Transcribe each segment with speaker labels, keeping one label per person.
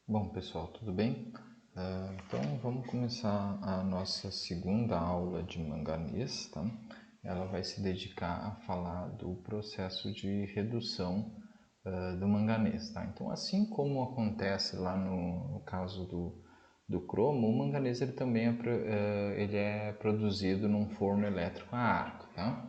Speaker 1: Bom, pessoal, tudo bem? Então, vamos começar a nossa segunda aula de manganês, tá? Ela vai se dedicar a falar do processo de redução do manganês, tá? Então, assim como acontece lá no caso do cromo, o manganês ele também ele é produzido num forno elétrico a arco, tá?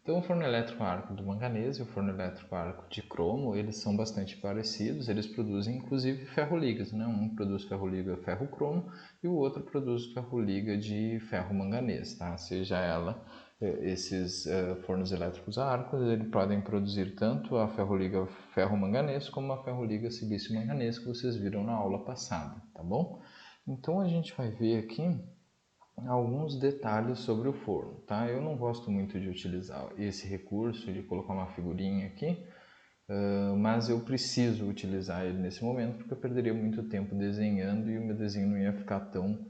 Speaker 1: Então, o forno elétrico a arco do manganês e o forno elétrico a arco de cromo, eles são bastante parecidos, eles produzem inclusive ferroligas, né? Um produz ferroliga ferro-cromo e o outro produz ferroliga de ferro-manganês, tá? Seja ela, esses fornos elétricos a arco, eles podem produzir tanto a ferroliga ferro-manganês como a ferroliga silício-manganês que vocês viram na aula passada, tá bom? Então, a gente vai ver aqui alguns detalhes sobre o forno, tá? Eu não gosto muito de utilizar esse recurso de colocar uma figurinha aqui, mas eu preciso utilizar ele nesse momento porque eu perderia muito tempo desenhando e o meu desenho não ia ficar tão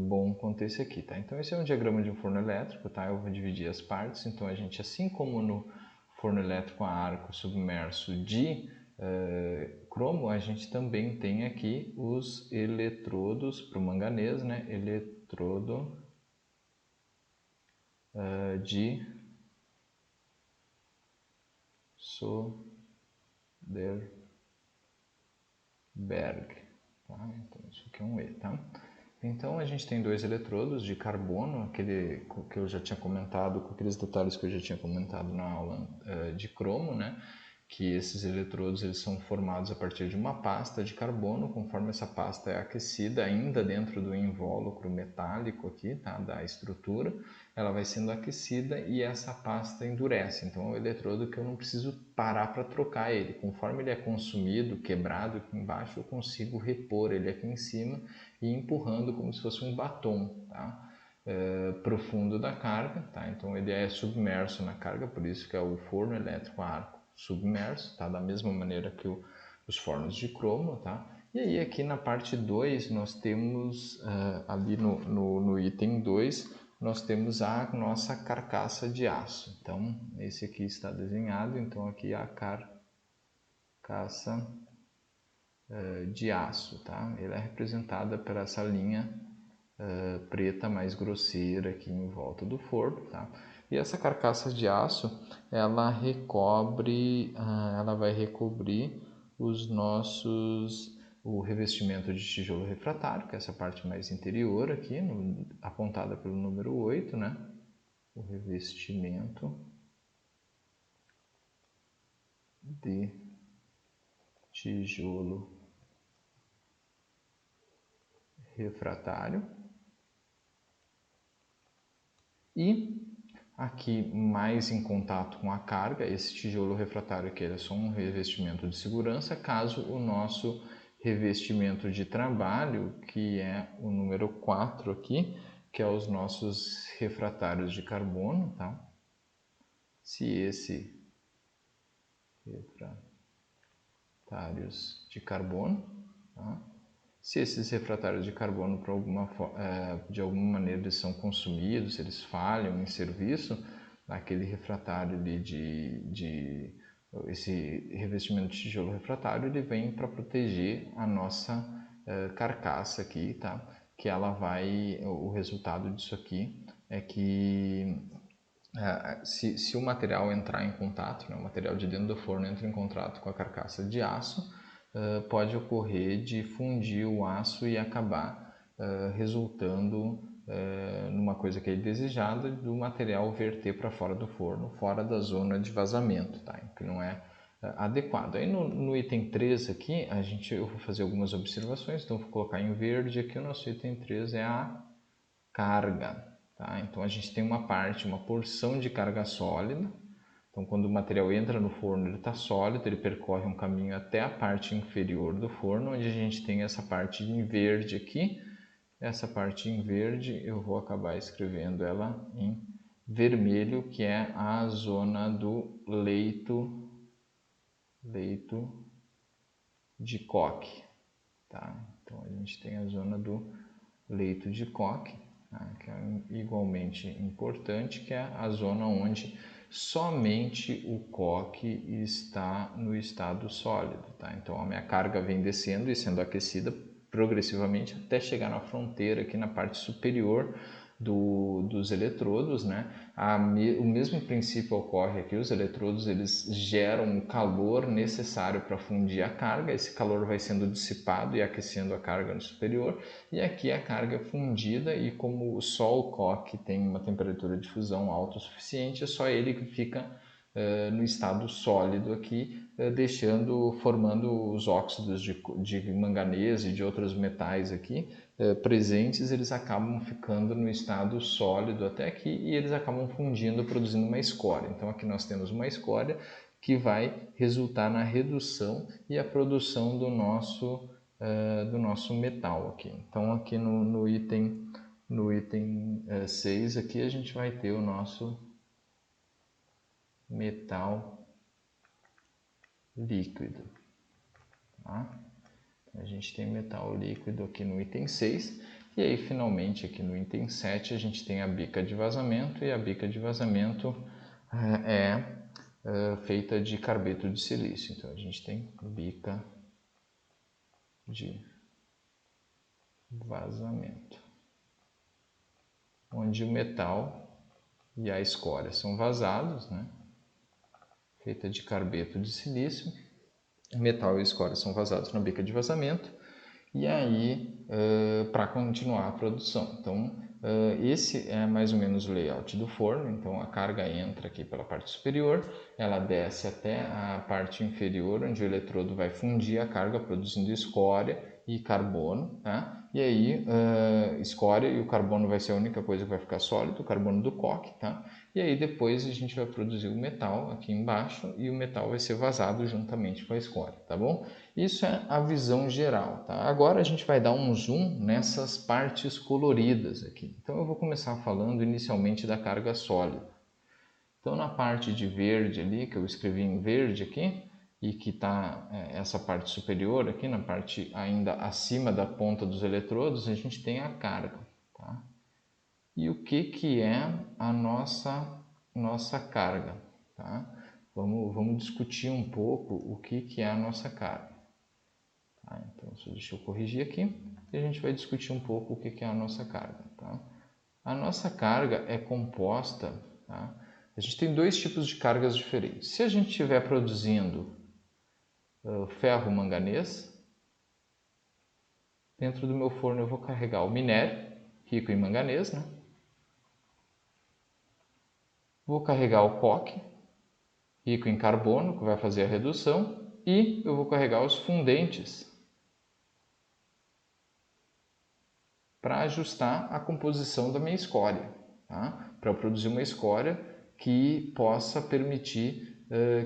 Speaker 1: bom quanto esse aqui, tá? Então esse é um diagrama de um forno elétrico, tá? Eu vou dividir as partes, então a gente, assim como no forno elétrico a arco submerso de cromo, a gente também tem aqui os eletrodos para o manganês, né? Eletrodo de Soderberg, tá? Então isso aqui é um E, tá? Então a gente tem dois eletrodos de carbono, aquele que eu já tinha comentado, com aqueles detalhes que eu já tinha comentado na aula de cromo, né? Que esses eletrodos eles são formados a partir de uma pasta de carbono, conforme essa pasta é aquecida ainda dentro do invólucro metálico aqui, tá? Da estrutura, ela vai sendo aquecida e essa pasta endurece. Então é um eletrodo que eu não preciso parar para trocar ele. Conforme ele é consumido, quebrado aqui embaixo, eu consigo repor ele aqui em cima e empurrando como se fosse um batom, tá? Profundo da carga, tá? Então ele é submerso na carga, por isso que é o forno elétrico a arco submerso, tá? Da mesma maneira que os fornos de cromo, tá? E aí aqui na parte 2 nós temos, ali no item 2, nós temos a nossa carcaça de aço. Então esse aqui está desenhado, então aqui é a carcaça de aço, tá? Ela é representada por essa linha preta mais grosseira aqui em volta do forno, tá? E essa carcaça de aço, ela ela vai recobrir o revestimento de tijolo refratário, que é essa parte mais interior aqui, apontada pelo número 8, né? O revestimento de tijolo refratário. E aqui mais em contato com a carga, esse tijolo refratário aqui é só um revestimento de segurança, caso o nosso revestimento de trabalho, que é o número 4 aqui, que é os nossos refratários de carbono, tá? Se esse refratários de carbono, tá? Se esses refratários de carbono de alguma maneira eles são consumidos, se eles falham em serviço, aquele refratário esse revestimento de tijolo refratário ele vem para proteger a nossa carcaça aqui, tá? Que o resultado disso aqui é que se o material entrar em contato, né, o material de dentro do forno entra em contato com a carcaça de aço, pode ocorrer de fundir o aço e acabar resultando numa coisa que é indesejada, do material verter para fora do forno, fora da zona de vazamento, tá? Que não é adequado. Aí no item 3 aqui, eu vou fazer algumas observações, então vou colocar em verde aqui, o nosso item 3 é a carga. Tá? Então a gente tem uma porção de carga sólida. Então quando o material entra no forno, ele está sólido, ele percorre um caminho até a parte inferior do forno, onde a gente tem essa parte em verde aqui. Essa parte em verde eu vou acabar escrevendo ela em vermelho, que é a zona do leito de coque. Tá? Então a gente tem a zona do leito de coque, tá? Que é igualmente importante, que é a zona onde somente o coque está no estado sólido, tá? Então a minha carga vem descendo e sendo aquecida progressivamente até chegar na fronteira aqui na parte superior dos eletrodos, né? O mesmo princípio ocorre aqui, os eletrodos eles geram o calor necessário para fundir a carga, esse calor vai sendo dissipado e aquecendo a carga no superior, e aqui a carga é fundida e como só o coque tem uma temperatura de fusão alta o suficiente, é só ele que fica no estado sólido aqui, formando os óxidos de manganês e de outros metais aqui presentes, eles acabam ficando no estado sólido até aqui e eles acabam fundindo, produzindo uma escória. Então aqui nós temos uma escória que vai resultar na redução e a produção do nosso metal aqui. Então aqui no item 6 aqui a gente vai ter o nosso metal líquido. Tá? A gente tem metal líquido aqui no item 6 e aí finalmente aqui no item 7 a gente tem a bica de vazamento e a bica de vazamento é feita de carbeto de silício. Então a gente tem bica de vazamento, onde o metal e a escória são vazados, né? Feita de carbeto de silício. O metal e a escória são vazados na bica de vazamento e aí para continuar a produção. Então esse é mais ou menos o layout do forno. Então a carga entra aqui pela parte superior, ela desce até a parte inferior onde o eletrodo vai fundir a carga produzindo escória e carbono, tá? E aí escória e o carbono vai ser a única coisa que vai ficar sólido, o carbono do coque, tá? E aí depois a gente vai produzir o metal aqui embaixo e o metal vai ser vazado juntamente com a escória, tá bom? Isso é a visão geral, tá? Agora a gente vai dar um zoom nessas partes coloridas aqui. Então eu vou começar falando inicialmente da carga sólida. Então na parte de verde ali, que eu escrevi em verde aqui, e que está essa parte superior aqui, na parte ainda acima da ponta dos eletrodos, a gente tem a carga, tá? E o que é a nossa carga, tá? Vamos discutir um pouco o que é a nossa carga. Tá? Então, deixa eu corrigir aqui e a gente vai discutir um pouco o que é a nossa carga, tá? A nossa carga é composta, tá? A gente tem dois tipos de cargas diferentes. Se a gente estiver produzindo ferro manganês, dentro do meu forno eu vou carregar o minério, rico em manganês, né? Vou carregar o coque, rico em carbono, que vai fazer a redução, e eu vou carregar os fundentes para ajustar a composição da minha escória, tá? Para eu produzir uma escória que possa permitir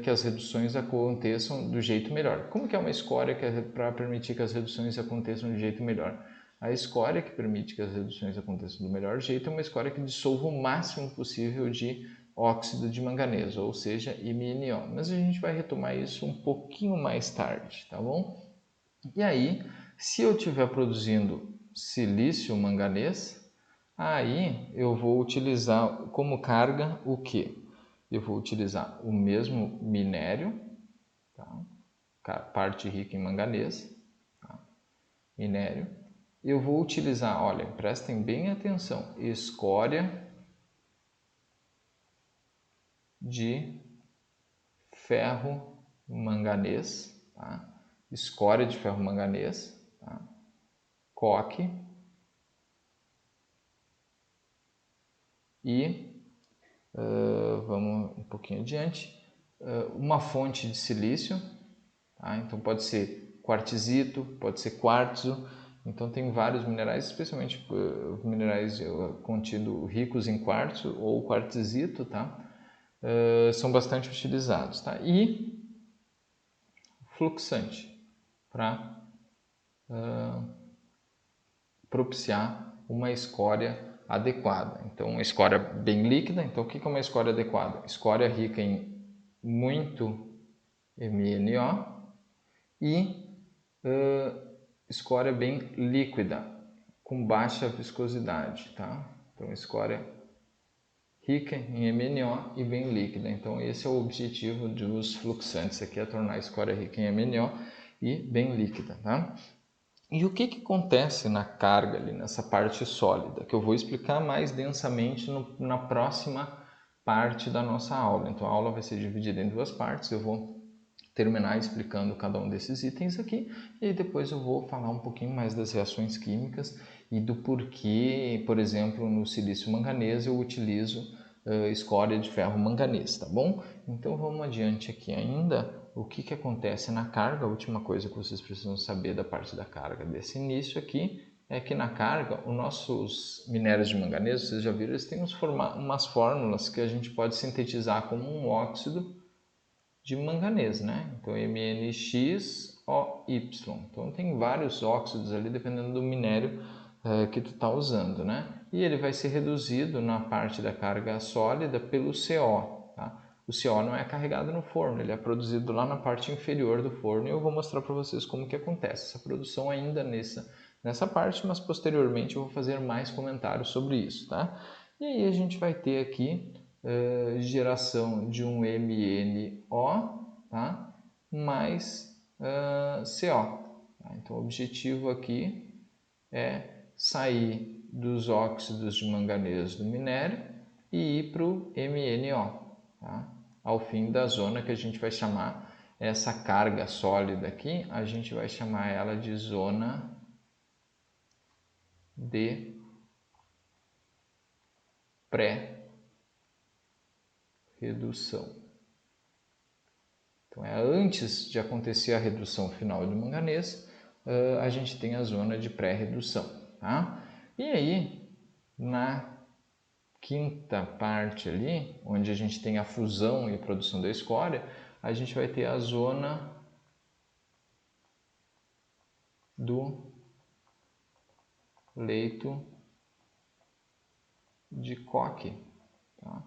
Speaker 1: que as reduções aconteçam do jeito melhor. Como que é uma escória para permitir que as reduções aconteçam do jeito melhor? A escória que permite que as reduções aconteçam do melhor jeito é uma escória que dissolva o máximo possível de óxido de manganês, ou seja, MnO. Mas a gente vai retomar isso um pouquinho mais tarde, tá bom? E aí, se eu estiver produzindo silício manganês, aí eu vou utilizar como carga o que? Eu vou utilizar o mesmo minério, tá? Parte rica em manganês, tá? Minério. Eu vou utilizar, olha, prestem bem atenção, escória de ferro manganês, tá? Escória de ferro manganês, tá? Coque e vamos um pouquinho adiante, uma fonte de silício, tá? Então pode ser quartzito, pode ser quartzo, então tem vários minerais, especialmente minerais contidos ricos em quartzo ou quartzito, tá? São bastante utilizados, tá? E fluxante para propiciar uma escória adequada. Então, uma escória bem líquida. Então, o que é uma escória adequada? Escória rica em muito MnO e escória bem líquida, com baixa viscosidade, tá? Então, escória rica em MnO e bem líquida. Então esse é o objetivo dos fluxantes aqui, é tornar a escória rica em MnO e bem líquida, tá? E o que acontece na carga ali, nessa parte sólida, que eu vou explicar mais densamente na próxima parte da nossa aula. Então a aula vai ser dividida em duas partes, eu vou terminar explicando cada um desses itens aqui e depois eu vou falar um pouquinho mais das reações químicas e do porquê, por exemplo, no silício manganês eu utilizo escória de ferro manganês, tá bom? Então vamos adiante aqui ainda. O que acontece na carga? A última coisa que vocês precisam saber da parte da carga desse início aqui é que na carga, os nossos minérios de manganês, vocês já viram, eles têm umas fórmulas que a gente pode sintetizar como um óxido de manganês, né? Então MnXOY. Então tem vários óxidos ali dependendo do minério que tu está usando, né? E ele vai ser reduzido na parte da carga sólida pelo CO, tá? O CO não é carregado no forno, ele é produzido lá na parte inferior do forno e eu vou mostrar para vocês como que acontece essa produção ainda nessa parte, mas posteriormente eu vou fazer mais comentários sobre isso, tá? E aí a gente vai ter aqui geração de um MnO, tá? Mais CO. Tá? Então o objetivo aqui é sair dos óxidos de manganês do minério e ir para o MnO, tá? Ao fim da zona que a gente vai chamar essa carga sólida aqui, a gente vai chamar ela de zona de pré-redução. Então, antes de acontecer a redução final do manganês, a gente tem a zona de pré-redução. Tá? E aí, na quinta parte ali, onde a gente tem a fusão e a produção da escória, a gente vai ter a zona do leito de coque. Tá?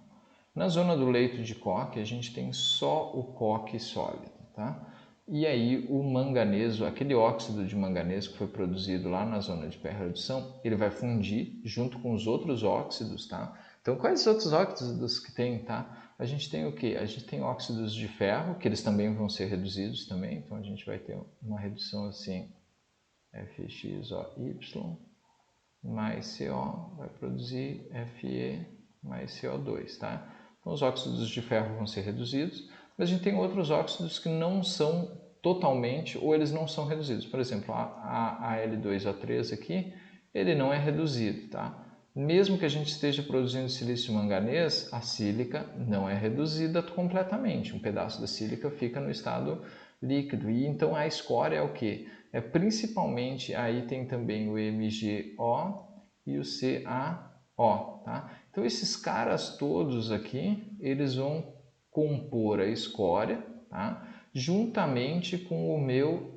Speaker 1: Na zona do leito de coque, a gente tem só o coque sólido. Tá? E aí o manganês, aquele óxido de manganês que foi produzido lá na zona de pré-redução, ele vai fundir junto com os outros óxidos, tá? Então, quais os outros óxidos que tem, tá? A gente tem o quê? A gente tem óxidos de ferro, que eles também vão ser reduzidos também. Então, a gente vai ter uma redução assim, FXOY mais CO vai produzir Fe mais CO2, tá? Então, os óxidos de ferro vão ser reduzidos, mas a gente tem outros óxidos que não são totalmente, ou eles não são reduzidos. Por exemplo, a Al2O3 aqui, ele não é reduzido, tá? Mesmo que a gente esteja produzindo silício manganês, a sílica não é reduzida completamente. Um pedaço da sílica fica no estado líquido. E então a escória é o que? É principalmente, aí tem também o MgO e o CaO, tá? Então esses caras todos aqui, eles vão compor a escória, tá? Juntamente com o meu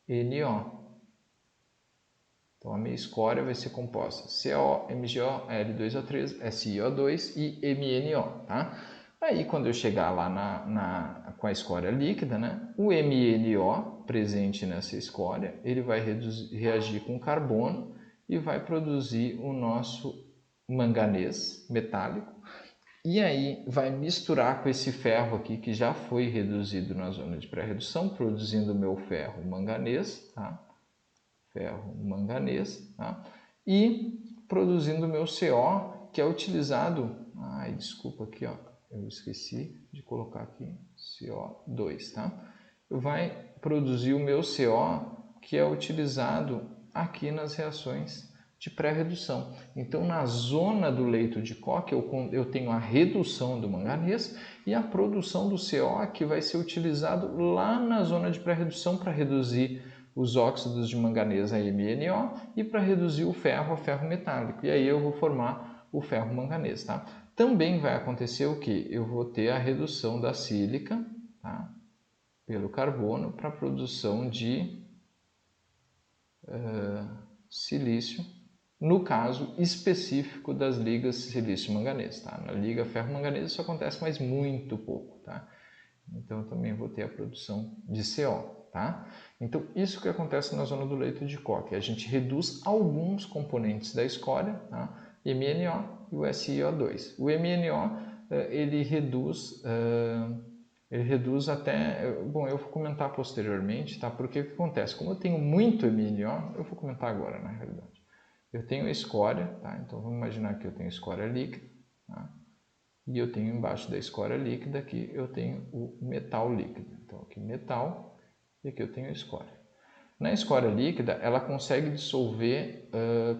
Speaker 1: MnO. Então a minha escória vai ser composta CO, MgO, Al2O3, SiO2 e MnO, tá? Aí quando eu chegar lá com a escória líquida, né, o MnO presente nessa escória, ele vai reagir com carbono e vai produzir o nosso manganês metálico. E aí vai misturar com esse ferro aqui que já foi reduzido na zona de pré-redução, produzindo o meu ferro manganês, tá? Ferro manganês, tá? E produzindo o meu CO, que é utilizado... Ai, desculpa aqui, ó, eu esqueci de colocar aqui CO2, tá? Vai produzir o meu CO, que é utilizado aqui nas reações de pré-redução. Então, na zona do leito de coque, eu tenho a redução do manganês e a produção do CO, que vai ser utilizado lá na zona de pré-redução para reduzir os óxidos de manganês a MnO e para reduzir o ferro a ferro metálico. E aí eu vou formar o ferro manganês, tá? Também vai acontecer o que? Eu vou ter a redução da sílica, tá? Pelo carbono para a produção de silício, no caso específico das ligas silício-manganês, tá? Na liga ferro-manganês isso acontece, mas muito pouco, tá? Então eu também vou ter a produção de CO. Tá? Então, isso que acontece na zona do leito de coque. A gente reduz alguns componentes da escória, tá? MnO e o SiO2. O MnO ele reduz até... Bom, eu vou comentar posteriormente, tá? Porque o que acontece? Como eu tenho muito MnO, eu vou comentar agora, na realidade. Eu tenho a escória, tá? Então vamos imaginar que eu tenho escória líquida, tá? E eu tenho embaixo da escória líquida aqui eu tenho o metal líquido. Então aqui metal e aqui eu tenho a escória. Na escória líquida ela consegue dissolver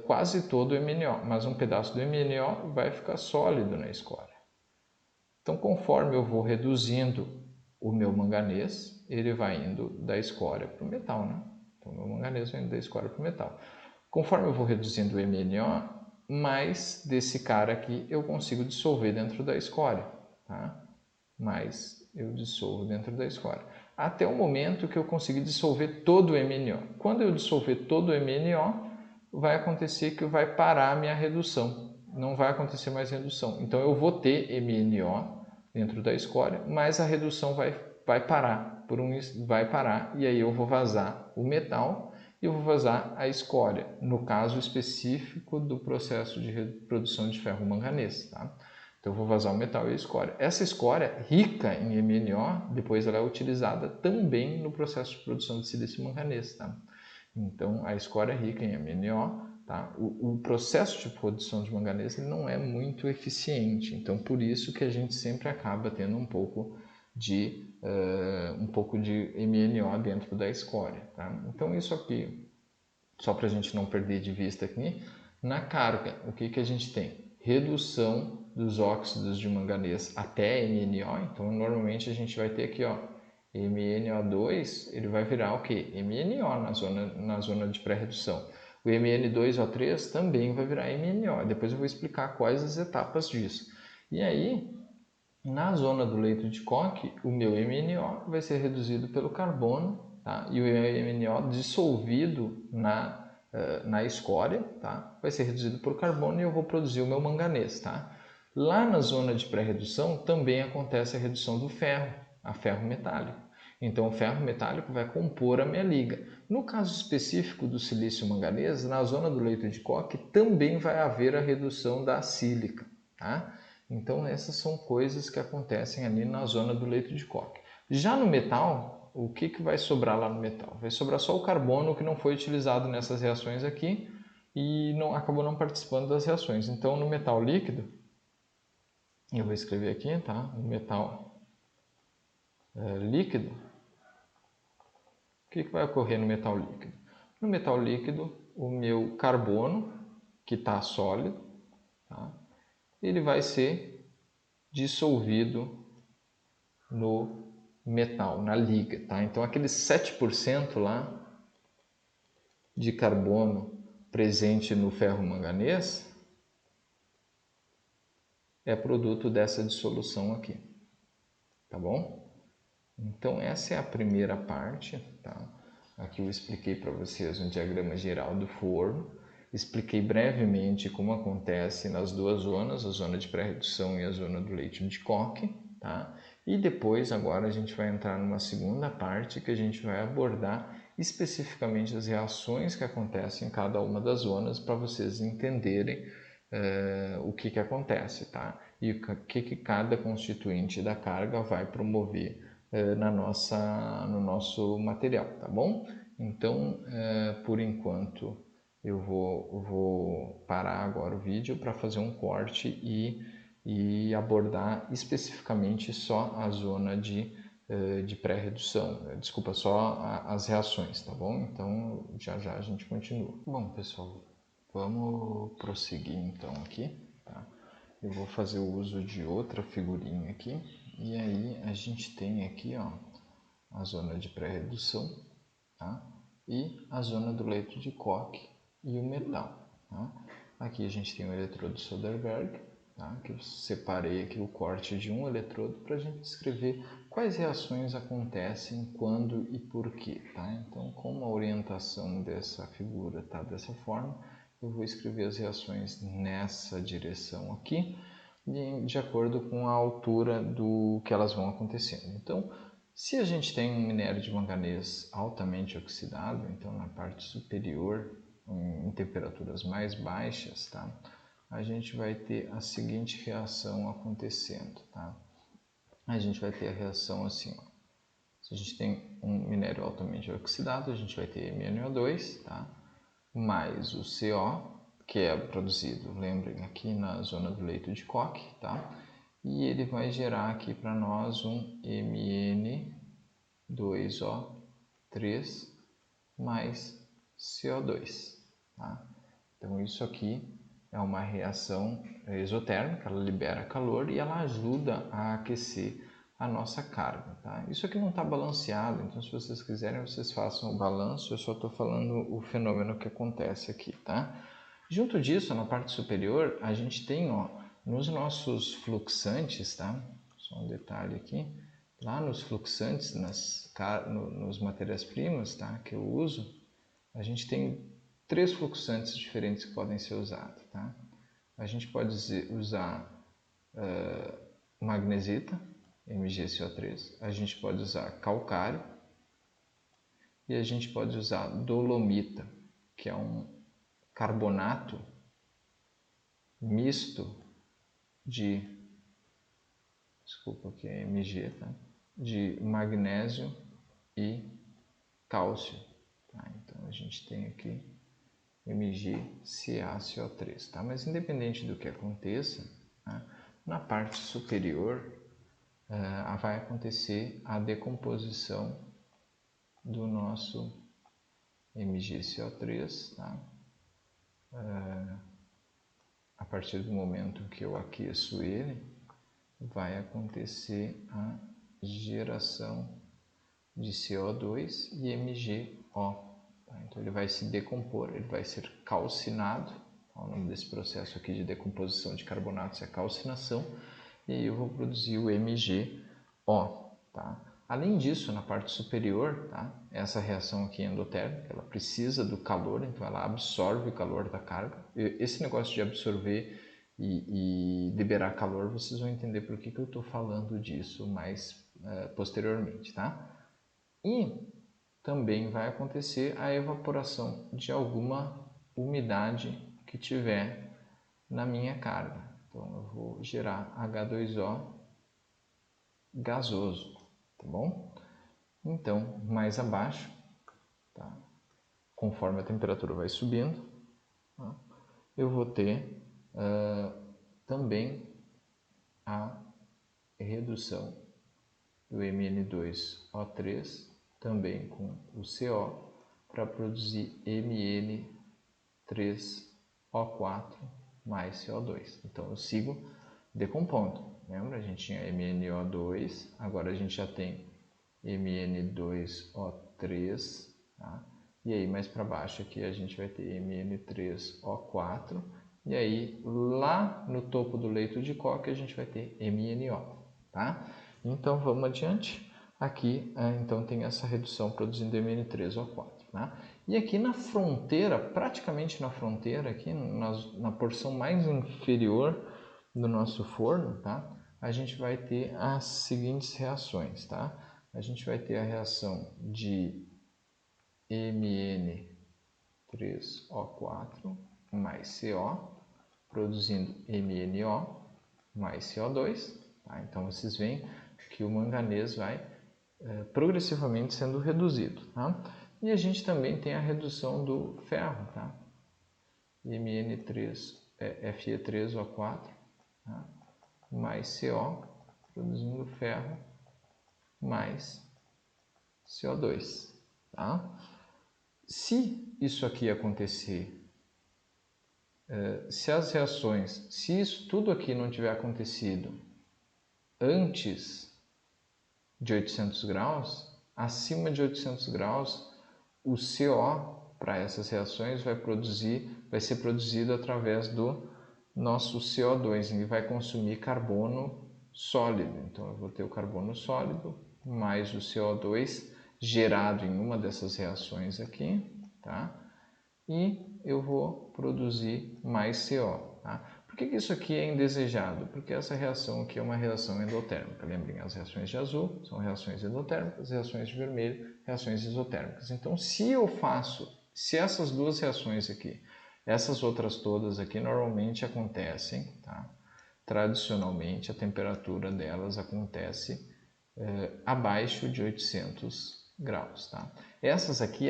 Speaker 1: quase todo o MnO, mas um pedaço do MnO vai ficar sólido na escória. Então conforme eu vou reduzindo o meu manganês, ele vai indo da escória para o metal, né? Então o meu manganês vai indo da escória para o metal. Conforme eu vou reduzindo o MnO, mais desse cara aqui eu consigo dissolver dentro da escória, tá? Mais eu dissolvo dentro da escória. Até o momento que eu conseguir dissolver todo o MnO. Quando eu dissolver todo o MnO, vai acontecer que vai parar a minha redução. Não vai acontecer mais redução. Então eu vou ter MnO dentro da escória, mas a redução vai parar. Vai parar e aí eu vou vazar o metal e eu vou vazar a escória, no caso específico do processo de reprodução de ferro-manganês, tá? Então eu vou vazar o metal e a escória. Essa escória, rica em MnO, depois ela é utilizada também no processo de produção de silício-manganês, tá? Então a escória rica em MnO, tá? O processo de produção de manganês ele não é muito eficiente, então por isso que a gente sempre acaba tendo um pouco de MnO dentro da escória, tá? Então isso aqui, só para a gente não perder de vista aqui, na carga, o que a gente tem? Redução dos óxidos de manganês até MnO, então normalmente a gente vai ter aqui, ó, MnO2, ele vai virar o que? MnO na zona de pré-redução. O Mn2O3 também vai virar MnO, depois eu vou explicar quais as etapas disso. E aí, na zona do leito de Koch, o meu MnO vai ser reduzido pelo carbono, tá? E o MnO dissolvido na escória, tá? Vai ser reduzido por carbono e eu vou produzir o meu manganês, tá? Lá na zona de pré-redução também acontece a redução do ferro, a ferro metálico. Então o ferro metálico vai compor a minha liga. No caso específico do silício manganês, na zona do leito de Koch também vai haver a redução da sílica, tá? Então essas são coisas que acontecem ali na zona do leito de Koch. Já no metal, o que vai sobrar lá no metal? Vai sobrar só o carbono que não foi utilizado nessas reações aqui e acabou não participando das reações. Então no metal líquido, eu vou escrever aqui, tá? O metal líquido. O que vai ocorrer no metal líquido? No metal líquido, o meu carbono, que está sólido, tá? Ele vai ser dissolvido no metal, na liga, tá? Então aqueles 7% lá de carbono presente no ferro manganês é produto dessa dissolução aqui, tá bom? Então essa é a primeira parte, tá? Aqui eu expliquei para vocês um diagrama geral do forno, expliquei brevemente como acontece nas duas zonas, a zona de pré-redução e a zona do leito de Koch, tá? E depois agora a gente vai entrar numa segunda parte que a gente vai abordar especificamente as reações que acontecem em cada uma das zonas para vocês entenderem o que acontece, tá? E o que cada constituinte da carga vai promover no nosso material, tá bom? Então, por enquanto, eu vou parar agora o vídeo para fazer um corte e abordar especificamente só a zona de pré-redução, desculpa, só as reações, tá bom? Então, já a gente continua. Bom, pessoal, vamos prosseguir então aqui, tá? Eu vou fazer o uso de outra figurinha aqui, e aí a gente tem aqui, ó, a zona de pré-redução, tá? E a zona do leito de Koch e o metal, tá? Aqui a gente tem o eletrodo Soderberg, tá? Que eu separei aqui o corte de um eletrodo para a gente descrever quais reações acontecem, quando e por quê, tá? Então, como a orientação dessa figura está dessa forma, eu vou escrever as reações nessa direção aqui, de acordo com a altura do que elas vão acontecendo. Então, se a gente tem um minério de manganês altamente oxidado, então na parte superior, em temperaturas mais baixas, tá? a gente vai ter a seguinte reação acontecendo, tá? A gente vai ter a reação assim, ó. Se a gente tem um minério altamente oxidado, a gente vai ter MnO2, tá? Mais o CO, que é produzido, lembrem, aqui na zona do leito de Koch, tá? E ele vai gerar aqui para nós um Mn2O3 mais CO2, tá? Então isso aqui é uma reação exotérmica, ela libera calor e ela ajuda a aquecer a nossa carga, tá? Isso aqui não está balanceado, então se vocês quiserem vocês façam o balanço, eu só estou falando o fenômeno que acontece aqui, tá? Junto disso, na parte superior, a gente tem, ó, nos nossos fluxantes, tá? Só um detalhe aqui, lá nos fluxantes, nos matérias-primas, tá? Que eu uso, a gente tem 3 fluxantes diferentes que podem ser usados, tá? A gente pode usar magnesita, MgCO3, a gente pode usar calcário e a gente pode usar dolomita, que é um carbonato misto de, desculpa aqui é Mg, tá? De magnésio e cálcio, tá? Então a gente tem aqui MgCaCO3, tá? Mas independente do que aconteça, tá? Na parte superior vai acontecer a decomposição do nosso MgCO3, tá? A partir do momento que eu aqueço ele, vai acontecer a geração de CO2 e MgO. Tá? Então ele vai se decompor, ele vai ser calcinado. O nome desse processo aqui de decomposição de carbonatos é calcinação. E aí eu vou produzir o MgO. Tá? Além disso, na parte superior, tá? Essa reação aqui endotérmica, ela precisa do calor, então ela absorve o calor da carga. Esse negócio de absorver e liberar calor, vocês vão entender por que eu estou falando disso mais posteriormente. Tá? E também vai acontecer a evaporação de alguma umidade que tiver na minha carga. Então eu vou gerar H2O gasoso, tá bom? Então, mais abaixo, tá? Conforme a temperatura vai subindo, tá? Eu vou ter também a redução do Mn2O3, também com o CO, para produzir Mn3O4 mais CO2. Então eu sigo decompondo. Lembra? A gente tinha MnO2, agora a gente já tem Mn2O3, tá? E aí mais para baixo aqui a gente vai ter Mn3O4, e aí lá no topo do leito de Koch a gente vai ter MnO, tá? Então vamos adiante. Aqui então tem essa redução produzindo Mn3O4, tá? E aqui na fronteira, praticamente na fronteira, aqui na porção mais inferior do nosso forno, tá? A gente vai ter as seguintes reações, tá? A gente vai ter a reação de Mn3O4 mais CO, produzindo MnO mais CO2. Tá? Então vocês veem que o manganês vai progressivamente sendo reduzido. Tá? E a gente também tem a redução do ferro, tá? Fe3O4, tá? Mais CO, produzindo ferro mais CO2. Tá? Se isso aqui acontecer, se as reações, se isso tudo aqui não tiver acontecido antes de 800 graus, acima de 800 graus, o CO para essas reações vai ser produzido através do nosso CO2, ele vai consumir carbono sólido. Então eu vou ter o carbono sólido mais o CO2 gerado em uma dessas reações aqui, tá? E eu vou produzir mais CO, tá? Por que isso aqui é indesejado? Porque essa reação aqui é uma reação endotérmica. Lembrem, as reações de azul são reações endotérmicas, reações de vermelho, reações isotérmicas. Então, se essas duas reações aqui Essas outras todas aqui normalmente acontecem, tá? Tradicionalmente a temperatura delas acontece abaixo de 800 graus, tá? Essas aqui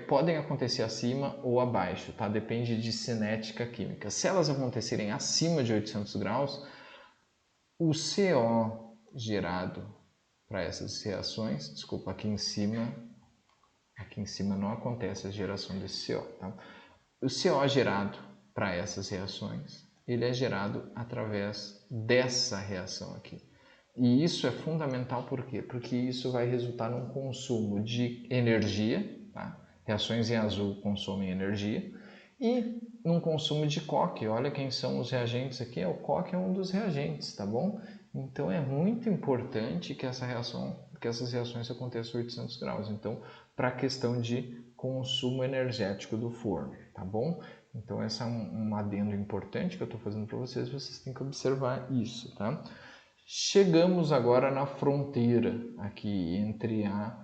Speaker 1: podem acontecer acima ou abaixo, tá? Depende de cinética química. Se elas acontecerem acima de 800 graus, o CO gerado para essas reações, desculpa, aqui em cima não acontece a geração desse CO, tá? O CO gerado para essas reações, ele é gerado através dessa reação aqui. E isso é fundamental por quê? Porque isso vai resultar num consumo de energia, tá? Reações em azul consomem energia, e num consumo de coque. Olha quem são os reagentes aqui, o coque é um dos reagentes, tá bom? Então é muito importante que essas reações aconteçam a 800 graus. Então, para a questão de consumo energético do forno, tá bom? Então, esse é um adendo importante que eu estou fazendo para vocês têm que observar isso, tá? Chegamos agora na fronteira aqui entre a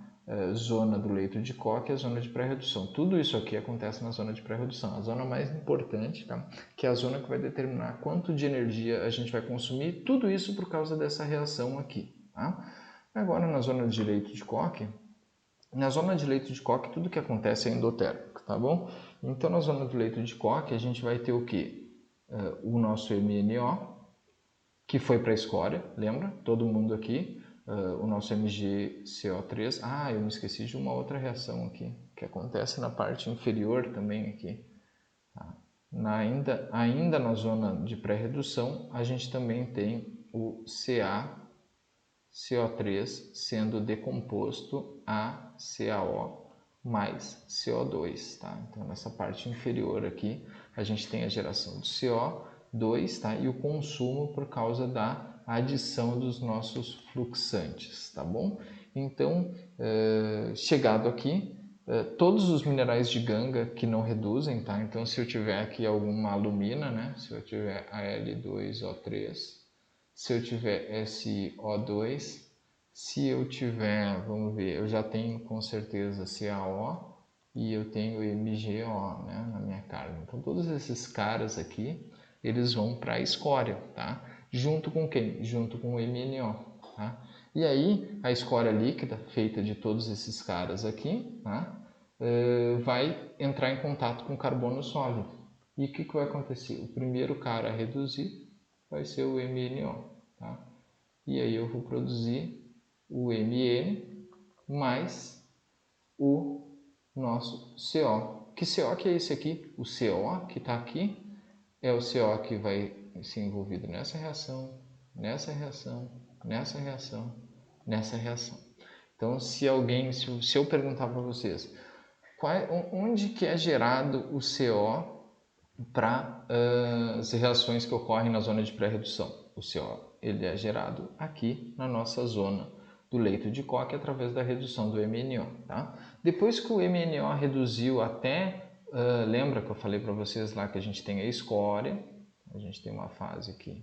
Speaker 1: zona do leito de coque e a zona de pré-redução. Tudo isso aqui acontece na zona de pré-redução. A zona mais importante, tá? Que é a zona que vai determinar quanto de energia a gente vai consumir. Tudo isso por causa dessa reação aqui, tá? Agora na zona de leito de coque, tudo que acontece é endotérmico, tá bom? Então na zona do leito de coque a gente vai ter o quê? O nosso MNO, que foi para a escória, lembra? Todo mundo aqui. O nosso MgCO3. Eu me esqueci de uma outra reação aqui, que acontece na parte inferior também aqui. Tá? Ainda na zona de pré-redução, a gente também tem o CaCO3 sendo decomposto a CaO mais CO2. Tá? Então, nessa parte inferior aqui, a gente tem a geração de CO2, tá? E o consumo por causa da adição dos nossos fluxantes, tá bom? Então, chegado aqui, todos os minerais de ganga que não reduzem, tá? Então, se eu tiver aqui alguma alumina, né? Se eu tiver Al2O3, se eu tiver SO2, se eu tiver, vamos ver, eu já tenho com certeza CaO e eu tenho MgO, né, na minha carga. Então, todos esses caras aqui, eles vão para a escória, tá? Junto com quem? Junto com o MnO, tá? E aí, a escória líquida, feita de todos esses caras aqui, tá? Vai entrar em contato com carbono sólido. E o que vai acontecer? O primeiro cara a reduzir vai ser o MnO, tá? E aí eu vou produzir o Mn mais o nosso CO. Que CO que é esse aqui? O CO que está aqui é o CO que vai ser envolvido nessa reação, nessa reação, nessa reação, nessa reação. Então, se eu perguntar para vocês, onde que é gerado o CO para as reações que ocorrem na zona de pré-redução? O CO ele é gerado aqui na nossa zona do leito de coque através da redução do MnO. Tá? Depois que o MnO reduziu até, lembra que eu falei para vocês lá que a gente tem a escória, a gente tem uma fase aqui,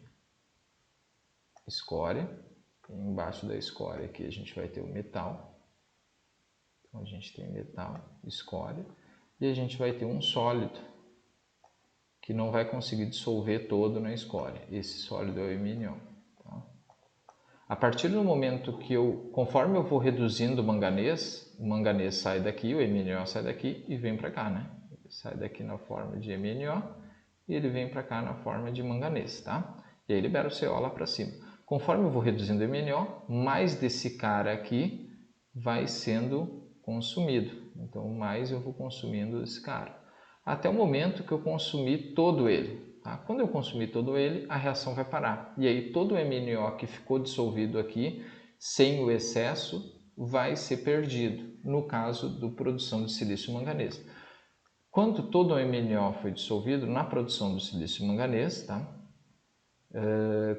Speaker 1: escória, e embaixo da escória aqui a gente vai ter o metal, então a gente tem metal, escória, e a gente vai ter um sólido, que não vai conseguir dissolver todo na escória, esse sólido é o MnO. Tá? A partir do momento que conforme eu vou reduzindo o manganês sai daqui, o MnO sai daqui e vem para cá, né? Sai daqui na forma de MnO e ele vem para cá na forma de manganês, tá? E aí libera o CO lá para cima. Conforme eu vou reduzindo o MnO, mais desse cara aqui vai sendo consumido. Então, mais eu vou consumindo esse cara. Até o momento que eu consumir todo ele. Tá? Quando eu consumir todo ele, a reação vai parar. E aí todo o MnO que ficou dissolvido aqui, sem o excesso, vai ser perdido, no caso da produção de silício manganês. Quando todo o MnO foi dissolvido na produção do silício manganês, tá?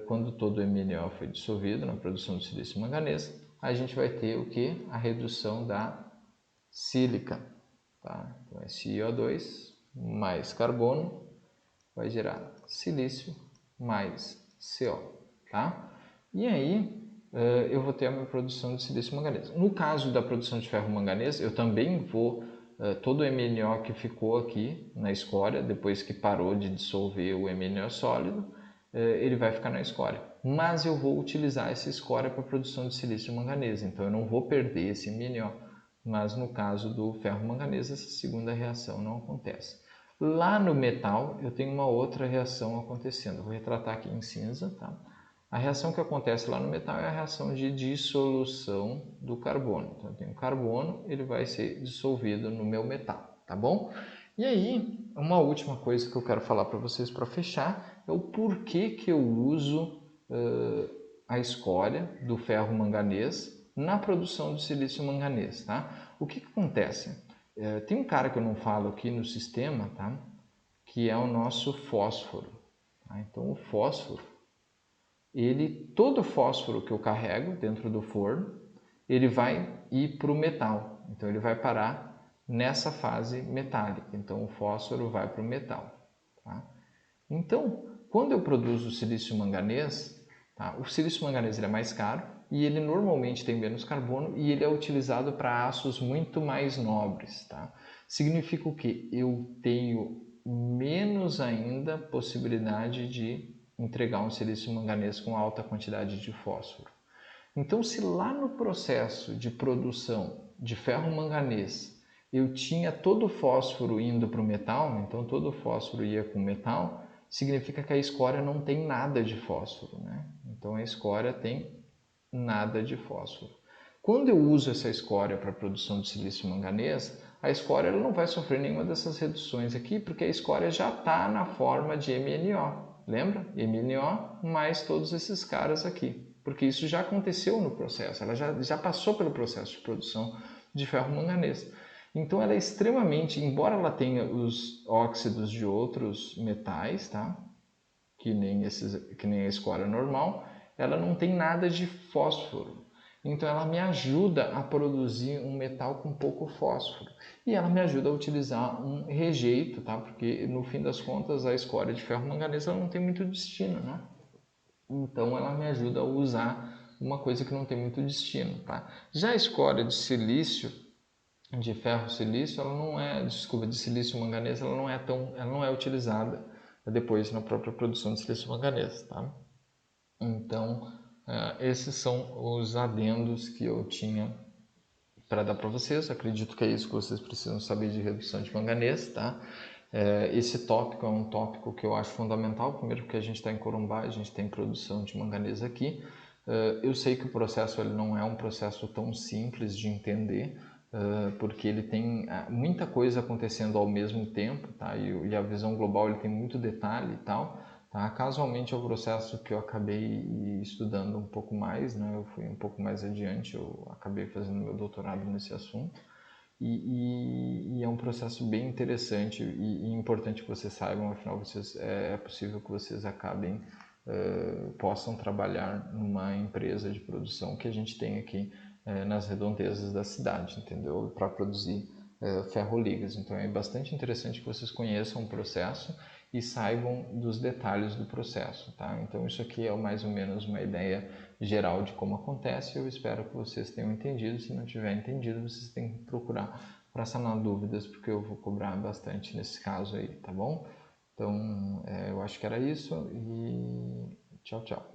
Speaker 1: Quando todo o MnO foi dissolvido na produção do silício manganês, a gente vai ter o que? A redução da sílica. Tá? Então é SiO2 mais carbono vai gerar silício mais CO. Tá? E aí eu vou ter a minha produção de silício manganês. No caso da produção de ferro manganês, eu também vou todo o MnO que ficou aqui na escória, depois que parou de dissolver o MnO sólido, ele vai ficar na escória. Mas eu vou utilizar essa escória para a produção de silício manganês, então eu não vou perder esse MnO. Mas no caso do ferro manganês, essa segunda reação não acontece. Lá no metal, eu tenho uma outra reação acontecendo. Vou retratar aqui em cinza, tá? A reação que acontece lá no metal é a reação de dissolução do carbono. Então, eu tenho carbono, ele vai ser dissolvido no meu metal, tá bom? E aí, uma última coisa que eu quero falar para vocês para fechar é o porquê que eu uso a escória do ferro manganês na produção de silício manganês, tá? O que acontece? Tem um cara que eu não falo aqui no sistema, tá? Que é o nosso fósforo. Tá? Então, o fósforo, todo fósforo que eu carrego dentro do forno, ele vai ir para o metal. Então, ele vai parar nessa fase metálica. Então, o fósforo vai para o metal. Tá? Então, quando eu produzo o silício manganês, tá? O silício manganês ele é mais caro e ele normalmente tem menos carbono e ele é utilizado para aços muito mais nobres. Tá? Significa o quê? Eu tenho menos ainda possibilidade de entregar um silício manganês com alta quantidade de fósforo. Então, se lá no processo de produção de ferro manganês eu tinha todo o fósforo indo para o metal, então todo o fósforo ia com o metal, significa que a escória não tem nada de fósforo, né? Então a escória tem nada de fósforo. Quando eu uso essa escória para a produção de silício manganês, a escória ela não vai sofrer nenhuma dessas reduções aqui, porque a escória já está na forma de MnO. Lembra? MnO mais todos esses caras aqui. Porque isso já aconteceu no processo, ela já passou pelo processo de produção de ferro manganês. Então ela é extremamente, embora ela tenha os óxidos de outros metais, tá? que nem a escória normal, ela não tem nada de fósforo. Então ela me ajuda a produzir um metal com pouco fósforo. E ela me ajuda a utilizar um rejeito, tá? Porque no fim das contas a escória de ferro manganês ela não tem muito destino, né? Então ela me ajuda a usar uma coisa que não tem muito destino, tá? Já a escória de silício, de ferro silício, ela não é, desculpa, de silício manganês, ela não é utilizada depois na própria produção de silício manganês, tá? Então, esses são os adendos que eu tinha para dar para vocês. Acredito que é isso que vocês precisam saber de redução de manganês, tá? Esse tópico é um tópico que eu acho fundamental, primeiro porque a gente está em Corumbá, a gente tem produção de manganês aqui. Eu sei que o processo ele não é um processo tão simples de entender, porque ele tem muita coisa acontecendo ao mesmo tempo, tá? E a visão global ele tem muito detalhe e tal. Tá? Casualmente é o processo que eu acabei estudando um pouco mais, né? Eu fui um pouco mais adiante, eu acabei fazendo meu doutorado nesse assunto. E é um processo bem interessante e importante que vocês saibam, afinal é possível que vocês acabem, possam trabalhar numa empresa de produção que a gente tem aqui nas redondezas da cidade, entendeu? Para produzir ferroligas. Então é bastante interessante que vocês conheçam o processo e saibam dos detalhes do processo, tá? Então isso aqui é mais ou menos uma ideia geral de como acontece. Eu espero que vocês tenham entendido. Se não tiver entendido, vocês têm que procurar para sanar dúvidas, porque eu vou cobrar bastante nesse caso aí, tá bom? Então eu acho que era isso e tchau, tchau.